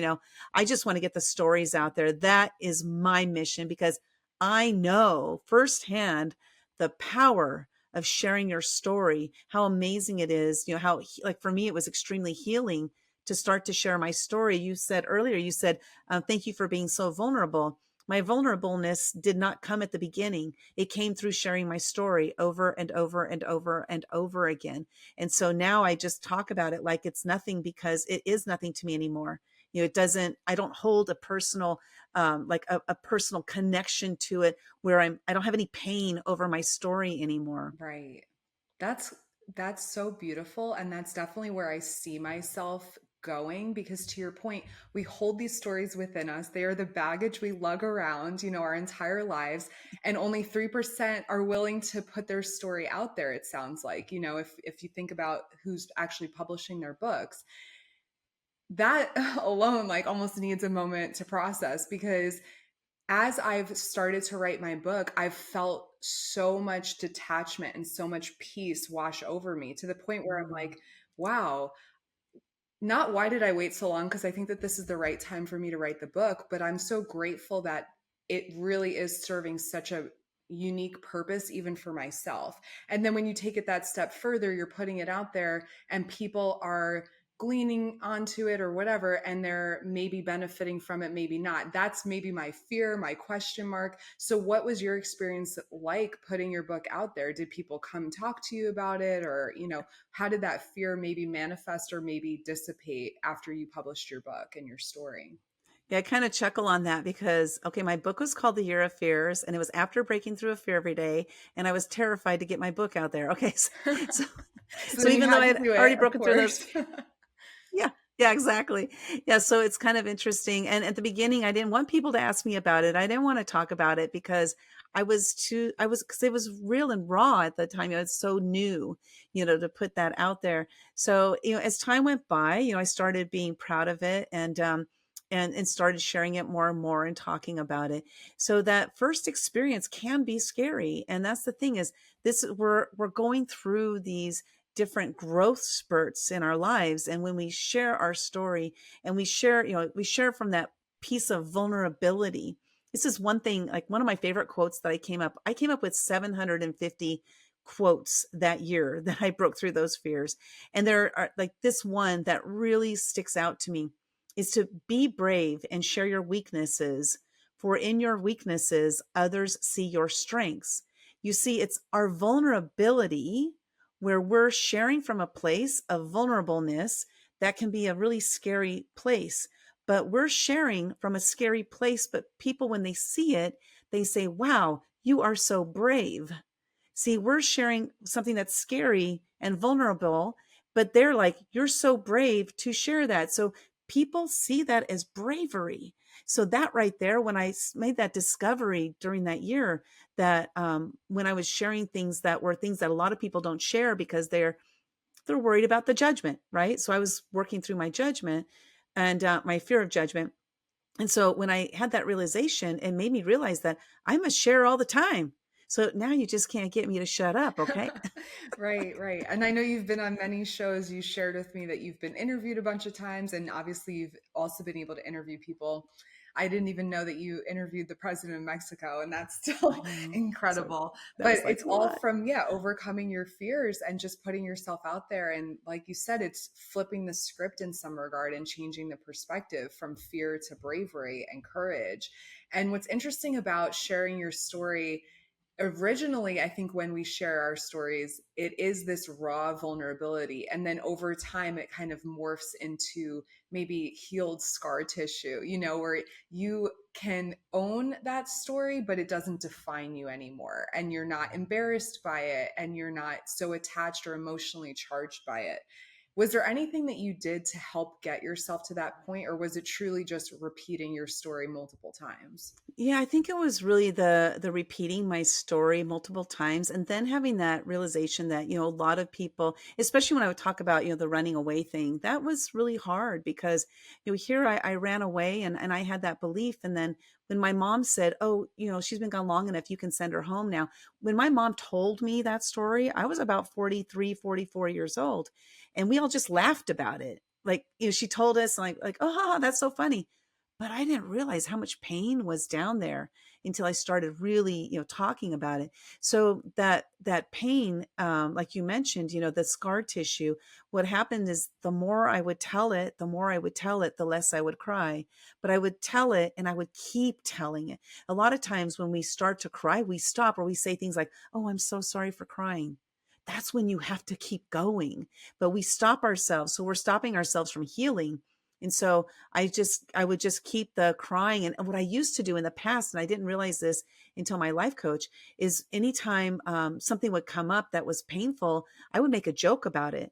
I just want to get the stories out there. That is my mission, because I know firsthand the power of sharing your story, how amazing it is, how, like, for me, it was extremely healing to start to share my story. You said earlier, thank you for being so vulnerable. My vulnerableness did not come at the beginning. It came through sharing my story over and over and over and over again. And so now I just talk about it like it's nothing, because it is nothing to me anymore. I don't hold a personal, like a personal connection to it, where I don't have any pain over my story anymore. Right. That's that's so beautiful and that's definitely where I see myself going because to your point, we hold these stories within us. They are the baggage we lug around, our entire lives and only 3% are willing to put their story out there it sounds like. If you think about who's actually publishing their books, that alone like almost needs a moment to process because as I've started to write my book, I've felt so much detachment and so much peace wash over me to the point where I'm Mm. like, wow, not why did I wait so long? Because I think that this is the right time for me to write the book, but I'm so grateful that it really is serving such a unique purpose, even for myself. And then when you take it that step further, you're putting it out there and people are gleaning onto it or whatever, and they're maybe benefiting from it, maybe not. That's maybe my fear, my question mark. So, what was your experience like putting your book out there? Did people come talk to you about it? Or, how did that fear maybe manifest or maybe dissipate after you published your book and your story? Yeah, I kind of chuckle on that because, okay, my book was called The Year of Fears, and it was after breaking through a fear every day, and I was terrified to get my book out there. Okay, so, So so then you even though had I to had do it, already of broken through those, course. yeah, yeah, exactly. Yeah, so it's kind of interesting. And at the beginning, I didn't want people to ask me about it. I didn't want to talk about it because because it was real and raw at the time. It's so new, to put that out there. So, as time went by, I started being proud of it, and started sharing it more and more and talking about it. So that first experience can be scary. And that's the thing, is we're going through these different growth spurts in our lives. And when we share our story and we share from that piece of vulnerability, This is one thing, like one of my favorite quotes that I came up with 750 quotes that year that I broke through those fears. And there are like this one that really sticks out to me is to be brave and share your weaknesses, for in your weaknesses, others see your strengths. You see, it's our vulnerability where we're sharing from a place of vulnerableness that can be a really scary place, but we're sharing from a scary place. But people, when they see it, they say, wow, you are so brave. See, we're sharing something that's scary and vulnerable, but they're like, you're so brave to share that. So people see that as bravery. So that right there, when I made that discovery during that year, that when I was sharing things that were things that a lot of people don't share because they're worried about the judgment, right? So I was working through my judgment and my fear of judgment. And so when I had that realization, it made me realize that I must share all the time. So now you just can't get me to shut up, okay? Right, right. And I know you've been on many shows. You shared with me that you've been interviewed a bunch of times, and obviously you've also been able to interview people. I didn't even know that you interviewed the president of Mexico, and that's I still know. So incredible. that But was like, it's all what? from, yeah, overcoming your fears and just putting yourself out there. And like you said, it's flipping the script in some regard and changing the perspective from fear to bravery and courage. And what's interesting about sharing your story, originally, I think when we share our stories, it is this raw vulnerability, and then over time it kind of morphs into maybe healed scar tissue, where you can own that story but it doesn't define you anymore, and you're not embarrassed by it, and you're not so attached or emotionally charged by it. Was there anything that you did to help get yourself to that point, or was it truly just repeating your story multiple times? Yeah, I think it was really the repeating my story multiple times and then having that realization that, a lot of people, especially when I would talk about, the running away thing, that was really hard because, here I ran away and I had that belief. And then when my mom said, oh, she's been gone long enough, you can send her home now. When my mom told me that story, I was about 43, 44 years old. And we all just laughed about it. Like, she told us like, oh, that's so funny, but I didn't realize how much pain was down there until I started really, talking about it. So that pain, like you mentioned, the scar tissue, what happened is the more I would tell it, the less I would cry. But I would tell it and I would keep telling it. A lot of times when we start to cry, we stop or we say things like, oh, I'm so sorry for crying. That's when you have to keep going. But we stop ourselves. So we're stopping ourselves from healing. And so I would just keep the crying. And what I used to do in the past, and I didn't realize this until my life coach, is anytime something would come up that was painful, I would make a joke about it.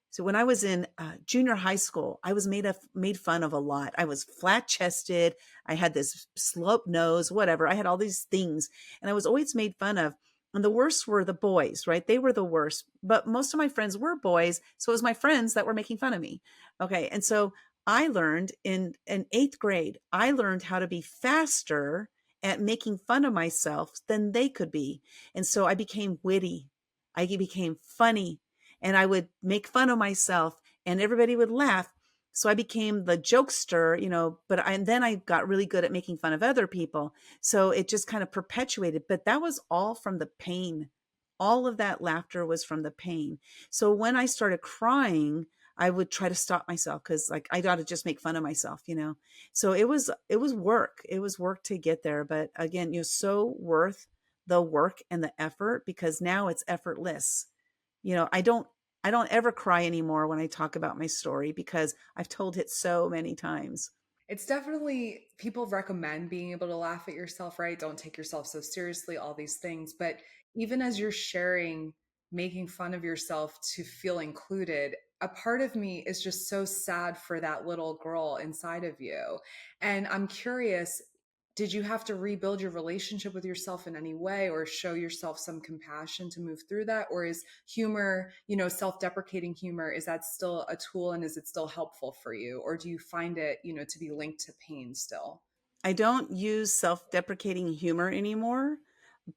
So when I was in junior high school, I was made fun of a lot. I was flat chested. I had this sloped nose, whatever. I had all these things, and I was always made fun of. And the worst were the boys, right? They were the worst. But most of my friends were boys, so it was my friends that were making fun of me. Okay, and so I learned in eighth grade, I learned how to be faster at making fun of myself than they could be. And so I became witty. I became funny and I would make fun of myself and everybody would laugh. So I became the jokester, and then I got really good at making fun of other people. So it just kind of perpetuated, but that was all from the pain. All of that laughter was from the pain. So when I started crying, I would try to stop myself because like I got to just make fun of myself. So it was work. It was work to get there. But again, so worth the work and the effort because now it's effortless. I don't ever cry anymore when I talk about my story because I've told it so many times. It's definitely, people recommend being able to laugh at yourself, right? Don't take yourself so seriously, all these things. But even as you're sharing, making fun of yourself to feel included, a part of me is just so sad for that little girl inside of you. And I'm curious, did you have to rebuild your relationship with yourself in any way or show yourself some compassion to move through that? Or is humor, self-deprecating humor, is that still a tool and is it still helpful for you? Or do you find it, to be linked to pain still? I don't use self deprecating humor anymore.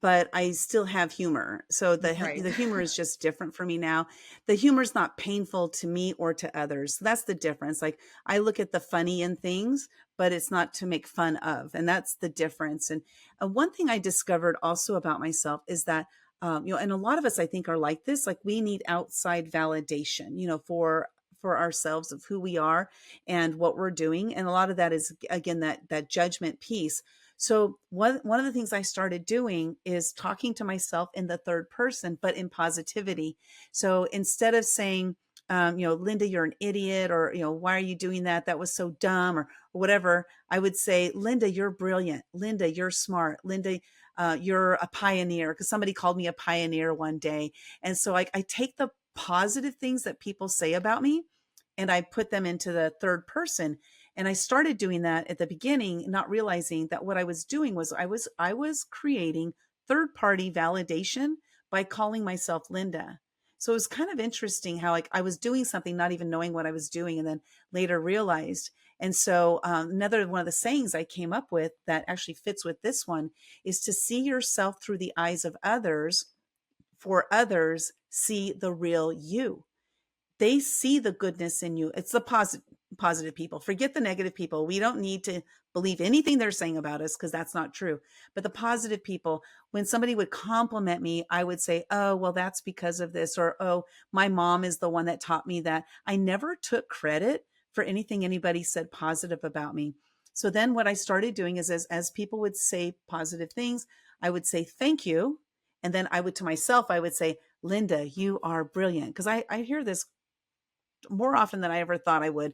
but I still have humor. So Right. the humor is just different for me now. The humor is not painful to me or to others. That's the difference. Like I look at the funny in things, but it's not to make fun of, and that's the difference. And one thing I discovered also about myself is that and a lot of us I think are like this. Like we need outside validation, for ourselves of who we are and what we're doing, and a lot of that is again that judgment piece. So one of the things I started doing is talking to myself in the third person, but in positivity. So instead of saying, Lynda, you're an idiot, or, why are you doing that? That was so dumb, or whatever. I would say, Lynda, you're brilliant. Lynda, you're smart. Lynda, you're a pioneer. Because somebody called me a pioneer one day. And so I take the positive things that people say about me and I put them into the third person. And I started doing that at the beginning, not realizing that what I was doing was I was creating third party validation by calling myself Lynda. So it was kind of interesting how like I was doing something, not even knowing what I was doing, and then later realized. And so another one of the sayings I came up with that actually fits with this one is to see yourself through the eyes of others, for others see the real you. They see the goodness in you. It's the positive people. Forget the negative people. We don't need to believe anything they're saying about us because that's not true. But the positive people, when somebody would compliment me, I would say, "Oh, well, that's because of this," or, "Oh, my mom is the one that taught me that." I never took credit for anything anybody said positive about me. So then what I started doing is as people would say positive things, I would say thank you. And then I would to myself, I would say, "Lynda, you are brilliant." Because I hear this more often than I ever thought I would.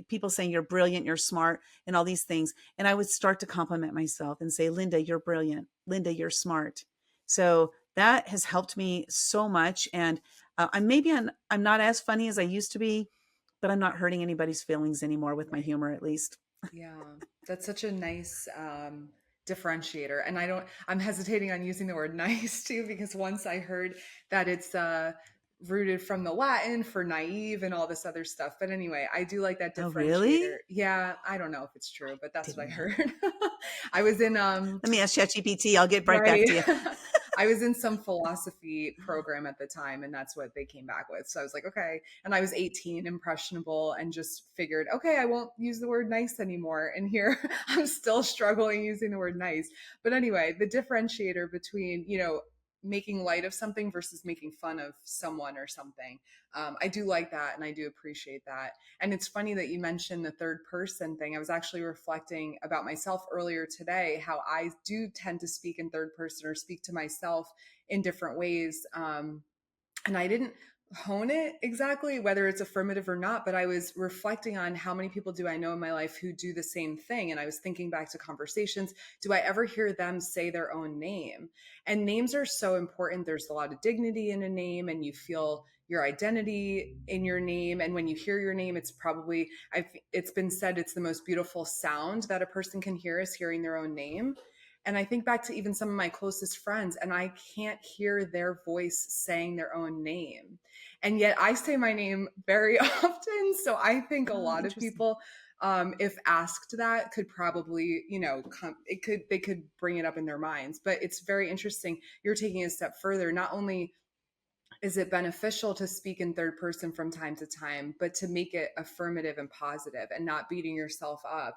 People saying you're brilliant, you're smart, and all these things. And I would start to compliment myself and say, "Lynda, you're brilliant. Lynda, you're smart." So that has helped me so much. And I'm not as funny as I used to be, but I'm not hurting anybody's feelings anymore with my Right. humor, at least. Yeah, that's such a nice differentiator. And I'm hesitating on using the word nice too, because once I heard that it's rooted from the Latin for naive and all this other stuff. But anyway, I do like that Oh, differentiator. really? Yeah, I don't know if it's true, but that's what I Didn't know. heard. I was in Let me ask ChatGPT. I'll get right back Right. to you. I was in some philosophy program at the time, and that's what they came back with. So I was like, okay. And I was 18, impressionable, and just figured, okay, I won't use the word nice anymore. And here I'm still struggling using the word nice. But anyway, the differentiator between, making light of something versus making fun of someone or something. I do like that, and I do appreciate that. And it's funny that you mentioned the third person thing. I was actually reflecting about myself earlier today, how I do tend to speak in third person or speak to myself in different ways. And I didn't hone it exactly, whether it's affirmative or not, but I was reflecting on how many people do I know in my life who do the same thing. And I was thinking back to conversations. Do I ever hear them say their own name? And names are so important. There's a lot of dignity in a name, and you feel your identity in your name. And when you hear your name, it's been said it's the most beautiful sound that a person can hear is hearing their own name. And I think back to even some of my closest friends, and I can't hear their voice saying their own name. And yet I say my name very often. So I think a Oh, lot of interesting. people, if asked that, could probably, they could bring it up in their minds. But it's very interesting. You're taking a step further. Not only is it beneficial to speak in third person from time to time, but to make it affirmative and positive and not beating yourself up,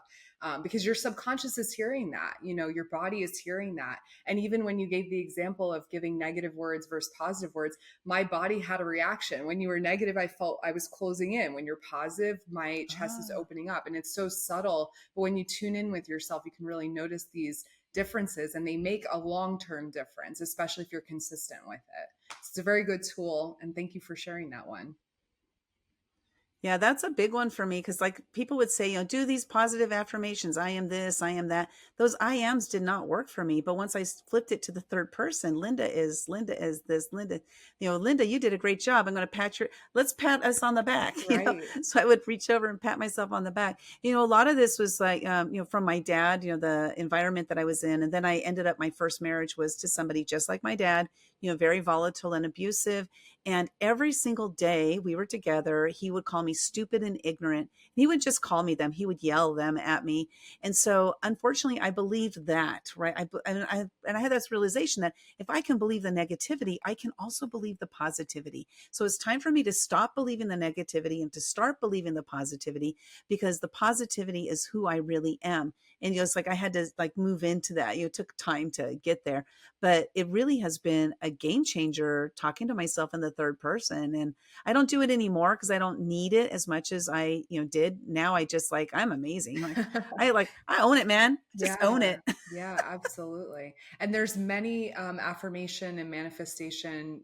because your subconscious is hearing that, your body is hearing that. And even when you gave the example of giving negative words versus positive words, my body had a reaction. When you were negative, I felt I was closing in. When you're positive, my chest is Ah. opening up. And it's so subtle, but when you tune in with yourself, you can really notice these differences, and they make a long-term difference, especially if you're consistent with it. It's a very good tool, and thank you for sharing that one. Yeah, that's a big one for me because, like, people would say, do these positive affirmations. I am this, I am that. Those I ams did not work for me. But once I flipped it to the third person, Linda is this, Linda, Linda, you did a great job. I'm going to let's pat us on the back, Right. So I would reach over and pat myself on the back. A lot of this was like, from my dad, the environment that I was in. And then I ended up, my first marriage was to somebody just like my dad, very volatile and abusive. And every single day we were together, he would call me stupid and ignorant. He would just call me them. He would yell them at me. And so, unfortunately, I believed that, right? And I had this realization that if I can believe the negativity, I can also believe the positivity. So it's time for me to stop believing the negativity and to start believing the positivity, because the positivity is who I really am. And it's like I had to like move into that. It took time to get there, but it really has been a game changer talking to myself in the third person. And I don't do it anymore because I don't need it as much as I, did. Now I just like, I'm amazing. I own it, man. I just own Yeah, it. yeah, absolutely. And there's many affirmation and manifestation,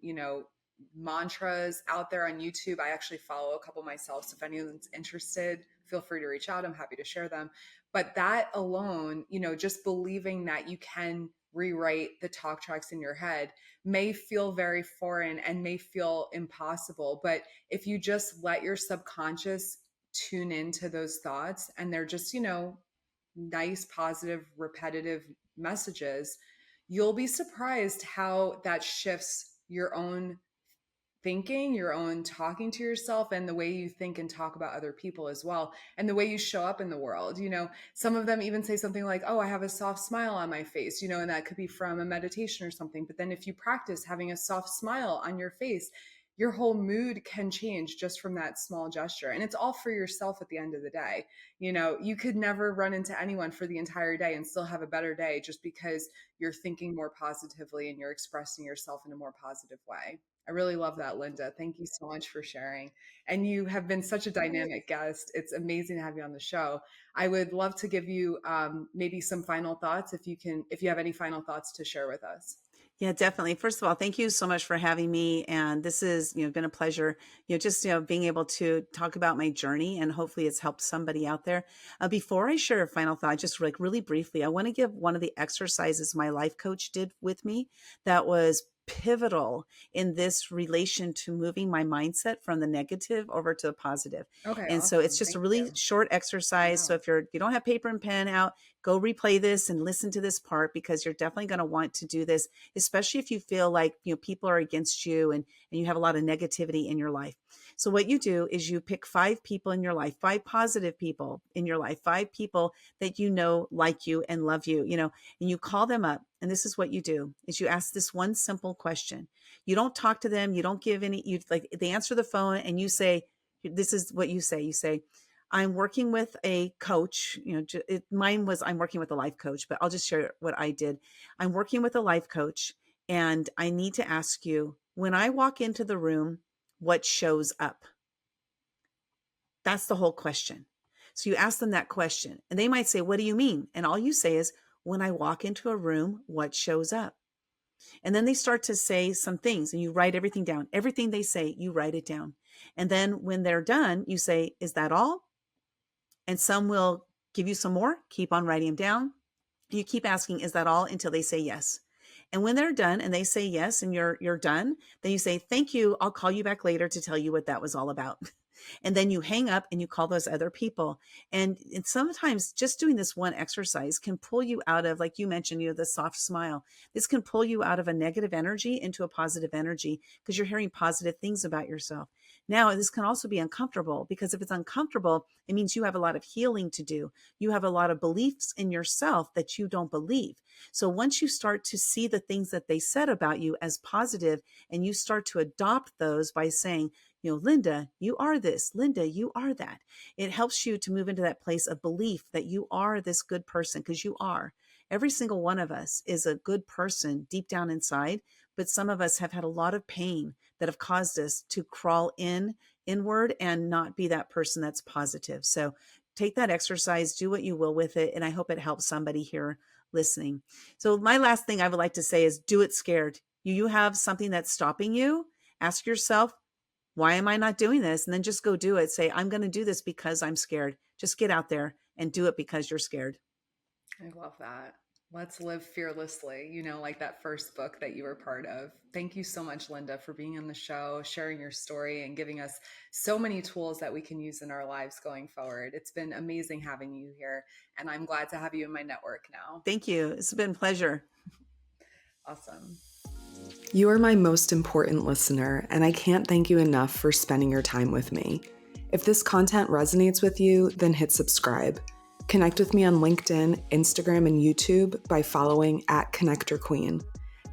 mantras out there on YouTube. I actually follow a couple myself. So if anyone's interested, feel free to reach out. I'm happy to share them. But that alone, just believing that you can rewrite the talk tracks in your head may feel very foreign and may feel impossible. But if you just let your subconscious tune into those thoughts and they're just, nice, positive, repetitive messages, you'll be surprised how that shifts your own thinking, your own talking to yourself, and the way you think and talk about other people as well, and the way you show up in the world. Some of them even say something like, "Oh, I have a soft smile on my face," and that could be from a meditation or something. But then if you practice having a soft smile on your face, your whole mood can change just from that small gesture. And it's all for yourself at the end of the day. You could never run into anyone for the entire day and still have a better day just because you're thinking more positively and you're expressing yourself in a more positive way. I really love that, Lynda. Thank you so much for sharing. And you have been such a dynamic guest. It's amazing to have you on the show. I would love to give you maybe some final thoughts if you have any final thoughts to share with us. Yeah, definitely. First of all, thank you so much for having me. And this is, been a pleasure, just, being able to talk about my journey, and hopefully it's helped somebody out there. Before I share a final thought, just like really briefly, I want to give one of the exercises my life coach did with me that was pivotal in this relation to moving my mindset from the negative over to the positive. Okay, And so it's awesome. just a Thank really you. short exercise. So Yeah. if you don't have paper and pen out, go replay this and listen to this part, because you're definitely going to want to do this, especially if you feel like, people are against you, and you have a lot of negativity in your life. So what you do is you pick 5 people in your life, 5 positive people in your life, 5 people that like you and love you, and you call them up. And this is what you do is you ask this one simple question. You don't talk to them. You don't give any, they answer the phone and you say, this is what you say. You say, I'm working with a coach. Mine was I'm working with a life coach, but I'll just share what I did. I'm working with a life coach, and I need to ask you, when I walk into the room, what shows up? That's the whole question. So you ask them that question, and they might say, what do you mean? And all you say is, when I walk into a room, what shows up? And then they start to say some things, and you write everything down. Everything they say, you write it down. And then when they're done, you say, is that all? And some will give you some more, keep on writing them down. You keep asking, is that all, until they say yes. And when they're done and they say yes and you're done, then you say, thank you. I'll call you back later to tell you what that was all about. And then you hang up and you call those other people. And sometimes just doing this one exercise can pull you out of, like you mentioned, the soft smile. This can pull you out of a negative energy into a positive energy, because you're hearing positive things about yourself. Now, this can also be uncomfortable, because if it's uncomfortable, it means you have a lot of healing to do. You have a lot of beliefs in yourself that you don't believe. So once you start to see the things that they said about you as positive, and you start to adopt those by saying, Lynda, you are this. Lynda, you are that. It helps you to move into that place of belief that you are this good person, because you are. Every single one of us is a good person deep down inside, but some of us have had a lot of pain that have caused us to crawl inward and not be that person that's positive. So take that exercise, do what you will with it, and I hope it helps somebody here listening. So my last thing I would like to say is, do it scared. You have something that's stopping you. Ask yourself, why am I not doing this? And then just go do it. Say, I'm going to do this because I'm scared. Just get out there and do it because you're scared. I love that. Let's live fearlessly, like that first book that you were part of. Thank you so much, Lynda, for being on the show, sharing your story, and giving us so many tools that we can use in our lives going forward. It's been amazing having you here, and I'm glad to have you in my network now. Thank you. It's been a pleasure. Awesome. You are my most important listener, and I can't thank you enough for spending your time with me. If this content resonates with you, then hit subscribe. Connect with me on LinkedIn, Instagram, and YouTube by following @ConnectorQueen.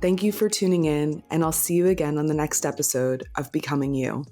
Thank you for tuning in, and I'll see you again on the next episode of Becoming You.